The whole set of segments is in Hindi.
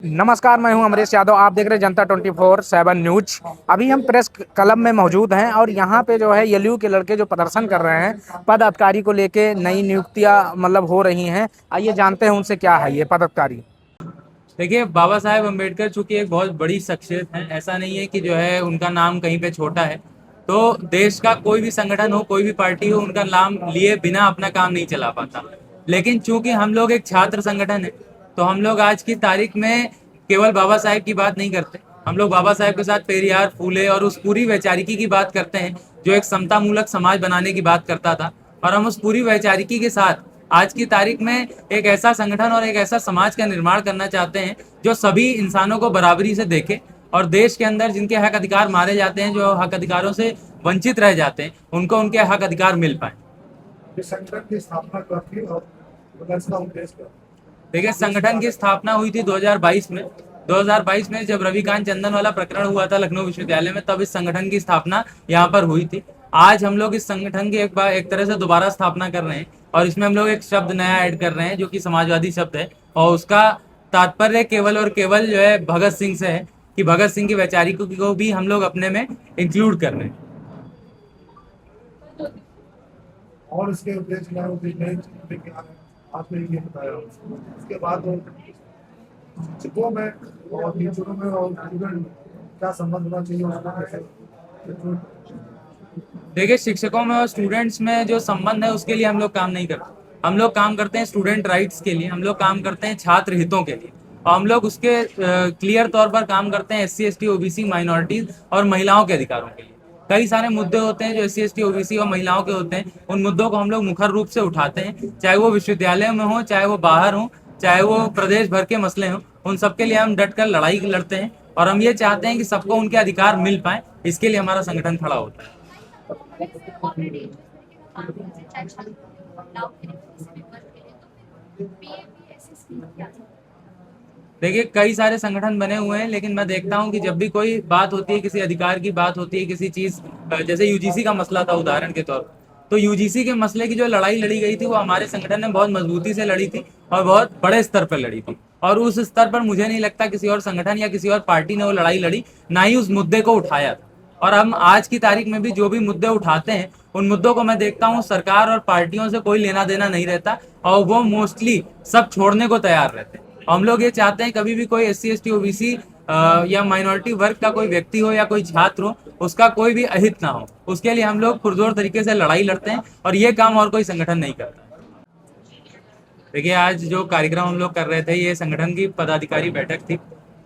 नमस्कार, मैं हूं अमरीश यादव। आप देख रहे हैं जनता 24/7 न्यूज। अभी हम प्रेस क्लब में मौजूद हैं और यहाँ पे जो है एलयू के लड़के जो प्रदर्शन कर रहे हैं पद अधिकारी को लेके, नई नियुक्तियां मतलब हो रही हैं। आइए जानते हैं उनसे क्या है ये पद अधिकारी। देखिए, बाबा साहेब अम्बेडकर चूंकि एक बहुत बड़ी शख्सियत है, ऐसा नहीं है कि जो है उनका नाम कहीं पे छोटा है। तो देश का कोई भी संगठन हो, कोई भी पार्टी हो, उनका नाम लिए बिना अपना काम नहीं चला पाता। लेकिन चूंकि हम लोग एक छात्र संगठन है, तो हम लोग आज की तारीख में केवल बाबा साहेब की बात नहीं करते। हम लोग बाबा साहेब के साथ पेरियार, फूले और उस पूरी वैचारिकी की बात करते हैं जो एक समता मूलक समाज बनाने की बात करता था। और हम उस पूरी वैचारिकी के साथ आज की तारीख में एक ऐसा संगठन और एक ऐसा समाज का निर्माण करना चाहते हैं जो सभी इंसानों को बराबरी से देखे और देश के अंदर जिनके हक अधिकार मारे जाते हैं, जो हक अधिकारों से वंचित रह जाते हैं, उनको उनके हक अधिकार मिल पाए। संगठन की स्थापना कब थी और इसका उद्देश्य क्या? देखिए, संगठन की स्थापना हुई थी 2022 में। 2022 में जब रविकांत चंदन वाला प्रकरण हुआ था लखनऊ विश्वविद्यालय में, तब इस संगठन की स्थापना यहाँ पर हुई थी। आज हम लोग इस संगठन की एक तरह से दोबारा स्थापना कर रहे हैं और इसमें हम लोग एक शब्द नया ऐड कर रहे हैं जो कि समाजवादी शब्द है, और उसका तात्पर्य केवल और केवल जो है भगत सिंह से है कि भगत सिंह की वैचारिकों को भी हम लोग अपने में इंक्लूड कर रहे हैं। और इसके उद्देश्य क्या है? आपने ये बताया। उसके बाद शिक्षकों में और टीचरों में और स्टूडेंट क्या संबंध होना चाहिए, उसको कैसे? देखिए, शिक्षकों में और स्टूडेंट्स में जो संबंध है उसके लिए हम लोग काम नहीं करते। हम लोग काम करते हैं स्टूडेंट राइट्स के लिए, हम लोग काम करते हैं छात्र हितों के लिए, और हम लोग उसके क्लियर तौर पर काम करते हैं SC ST OBC माइनॉरिटीज और महिलाओं के अधिकारों के लिए। कई सारे मुद्दे होते हैं जो SC ST OBC और महिलाओं के होते हैं, उन मुद्दों को हम लोग मुखर रूप से उठाते हैं, चाहे वो विश्वविद्यालय में हो, चाहे वो बाहर हो, चाहे वो प्रदेश भर के मसले हों। उन सबके लिए हम डट कर लड़ाई लड़ते हैं और हम ये चाहते हैं कि सबको उनके अधिकार मिल पाए। इसके लिए हमारा संगठन खड़ा होता है। देखिए, कई सारे संगठन बने हुए हैं, लेकिन मैं देखता हूं कि जब भी कोई बात होती है, किसी अधिकार की बात होती है, किसी चीज, जैसे UGC का मसला था उदाहरण के तौर पर, तो UGC के मसले की जो लड़ाई लड़ी गई थी वो हमारे संगठन ने बहुत मजबूती से लड़ी थी और बहुत बड़े स्तर पर लड़ी थी। और उस स्तर पर मुझे नहीं लगता किसी और संगठन या किसी और पार्टी ने वो लड़ाई लड़ी, ना ही उस मुद्दे को उठाया था। और हम आज की तारीख में भी जो भी मुद्दे उठाते हैं, उन मुद्दों को मैं देखता हूँ सरकार और पार्टियों से कोई लेना देना नहीं रहता और वो मोस्टली सब छोड़ने को तैयार रहते हैं। हम लोग ये चाहते हैं कभी भी कोई SC ST OBC या माइनॉरिटी वर्ग का कोई व्यक्ति हो या कोई छात्र हो, उसका कोई भी अहित ना हो। उसके लिए हम लोग पुरजोर तरीके से लड़ाई लड़ते हैं और ये काम और कोई संगठन नहीं करता। देखिए, आज जो कार्यक्रम हम लोग कर रहे थे ये संगठन की पदाधिकारी बैठक थी।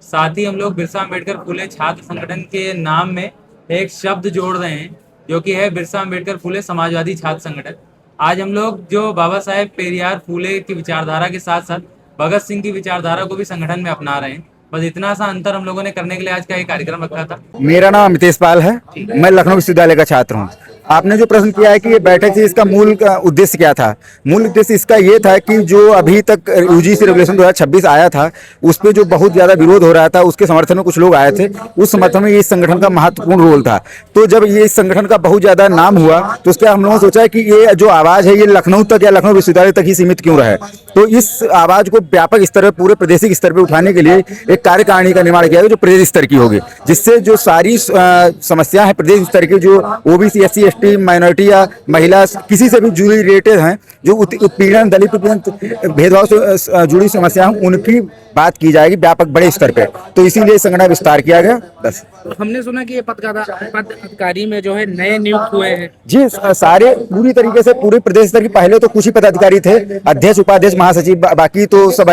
साथ ही हम लोग बिरसा अम्बेडकर फूले छात्र संगठन के नाम में एक शब्द जोड़ रहे हैं जो कि है बिरसा अम्बेडकर फूले समाजवादी छात्र संगठन। आज हम लोग जो बाबा साहेब पेरियार फूले की विचारधारा के साथ साथ भगत सिंह की विचारधारा को भी संगठन में अपना रहे हैं। बस इतना सा अंतर हम लोगों ने करने के लिए आज का ये कार्यक्रम रखा था। मेरा नाम अमितेश पाल है, मैं लखनऊ विश्वविद्यालय का छात्र हूँ। आपने जो प्रश्न किया है कि ये बैठक थी, इसका मूल उद्देश्य क्या था? मूल उद्देश्य इसका ये था कि जो अभी तक UGC रेगुलेशन 2026 आया था, उस पर जो बहुत ज्यादा विरोध हो रहा था, उसके समर्थन में कुछ लोग आए थे। उस समर्थन में इस संगठन का महत्वपूर्ण रोल था। तो जब ये इस संगठन का बहुत ज्यादा नाम हुआ तो उसके हम लोगों ने सोचा कि ये जो आवाज है ये लखनऊ तक या लखनऊ विश्वविद्यालय तक ही सीमित क्यों रहे। तो इस आवाज को व्यापक स्तर पर, पूरे प्रादेशिक स्तर पर उठाने के लिए एक कार्यकारिणी का निर्माण किया गया जो प्रदेश स्तर की होगी, जिससे जो सारी समस्या है प्रदेश स्तर की, जो OBC SC ST माइनॉरिटी या महिला किसी से भी जुड़ी रिलेटेड हैं, जो उत्पीड़न, दलित उत्पीड़न, भेदभाव से जुड़ी समस्या हैं, उनकी बात की जाएगी व्यापक बड़े स्तर पे। तो इसीलिए संगठन विस्तार किया गया। बस हमने सुना कि ये पद अधिकारी में जो है नए नियुक्त हुए हैं। जी, सारे पूरी तरीके से पूरे प्रदेश स्तर की, पहले तो कुछ ही पदाधिकारी थे, अध्यक्ष, उपाध्यक्ष, महासचिव, बाकी तो सब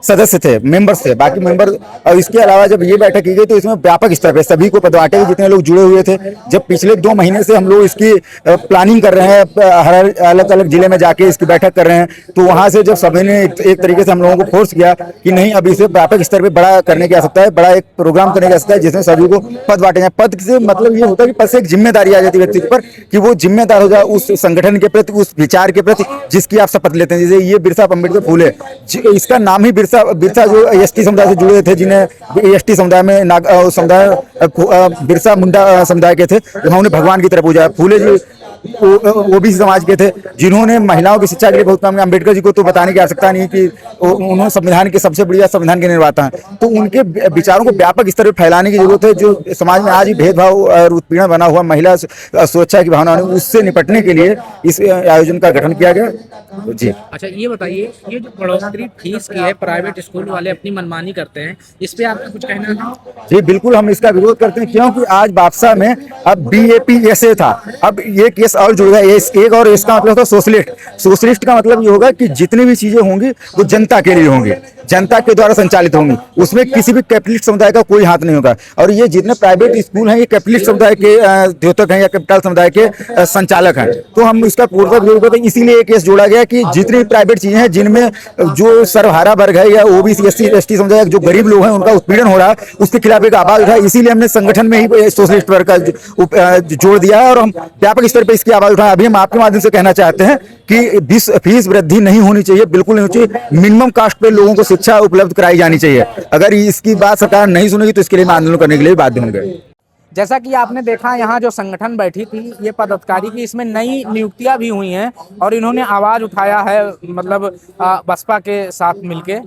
सदस्य थे, मेंबर्स थे, बाकी मेंबर। और इसके अलावा जब ये बैठक की गई तो इसमें व्यापक स्तर पे सभी को पद बांटे, जितने लोग जुड़े हुए थे। जब पिछले 2 महीने से हम लोग इसकी प्लानिंग कर रहे हैं, हर अलग अलग जिले में जाके इसकी बैठक कर रहे हैं, तो वहां से जब सभी ने एक तरीके से हम लोगों को फोर्स किया कि नहीं, अब इसे व्यापक स्तर पे बड़ा करने की आवश्यकता है, बड़ा एक प्रोग्राम करने की आवश्यकता है जिसमें सभी को पद बांटे जाए। पद से मतलब ये होता है कि पद से एक जिम्मेदारी आ जाती है व्यक्ति के ऊपर कि वो जिम्मेदार हो जाए उस संगठन के प्रति, उस विचार के प्रति जिसकी आप शपथ लेते हैं। जैसे ये बिरसा अम्बेडकर फूले, इसका नाम ही बिरसा जो ST समुदाय से जुड़े थे, जिन्हें ST समुदाय में समुदाय बिरसा मुंडा समुदाय के थे, उन्होंने भगवान की तरह पूजा। फूले जी ओबीसी समाज के थे, जिन्होंने महिलाओं की शिक्षा के लिए बहुत काम किया। अम्बेडकर जी को तो बताने की आवश्यकता नहीं कि उन्होंने संविधान के सबसे बढ़िया संविधान के निर्माता हैं। तो उनके विचारों को व्यापक स्तर पर फैलाने की जरूरत है। जो समाज में आज भी भेदभाव और उत्पीड़न बना हुआ, महिला सुरक्षा की भावना, उससे निपटने के लिए इस आयोजन का गठन किया गया। जी अच्छा, ये बताइए, ये जो बढ़ोतरी फीस की है, प्राइवेट स्कूल वाले अपनी मनमानी करते हैं, इस पे आपका कुछ कहना है? जी बिल्कुल, हम इसका विरोध करते हैं, क्योंकि आज बापसा में अब BAPSA था, अब ये केस और जुड़ गया। एक और इसका मतलब होता है सोशलिस्ट। सोशलिस्ट का मतलब ये होगा कि जितनी भी चीजें होंगी वो जनता के लिए होंगी, जनता के द्वारा संचालित होंगी, उसमें किसी भी कैपिटलिस्ट समुदाय का कोई हाथ नहीं होगा। और ये जितने प्राइवेट स्कूल हैं ये कैपिटलिस्ट समुदाय के द्योतक हैं या कैपिटल समुदाय के संचालक हैं। तो हम इसका पूर्वक विरोध करते हैं। इसीलिए ये केस जोड़ा गया कि जितनी प्राइवेट चीजें हैं जिनमें जो सर्वहारा वर्ग है या ओबीसी SC समुदाय जो गरीब लोग हैं उनका उत्पीड़न हो रहा है, उसके खिलाफ एक आवाज उठाई। इसीलिए हमने संगठन में ही सोशलिस्ट वर्ग का जोड़ दिया है और हम व्यापक स्तर पर इसकी आवाज उठाए। अभी हम आपके माध्यम से कहना चाहते हैं कि फीस वृद्धि नहीं होनी चाहिए, बिल्कुल नहीं होनी चाहिए। मिनिमम कास्ट पे लोगों को शिक्षा उपलब्ध कराई जानी चाहिए। अगर इसकी बात सरकार नहीं सुनेगी तो इसके लिए हम आंदोलन करने के लिए बाध्य होंगे। जैसा कि आपने देखा, यहाँ जो संगठन बैठी थी ये पदाधिकारी की, इसमें नई नियुक्तियां भी हुई हैं और इन्होंने आवाज उठाया है, मतलब बसपा के साथ मिलके।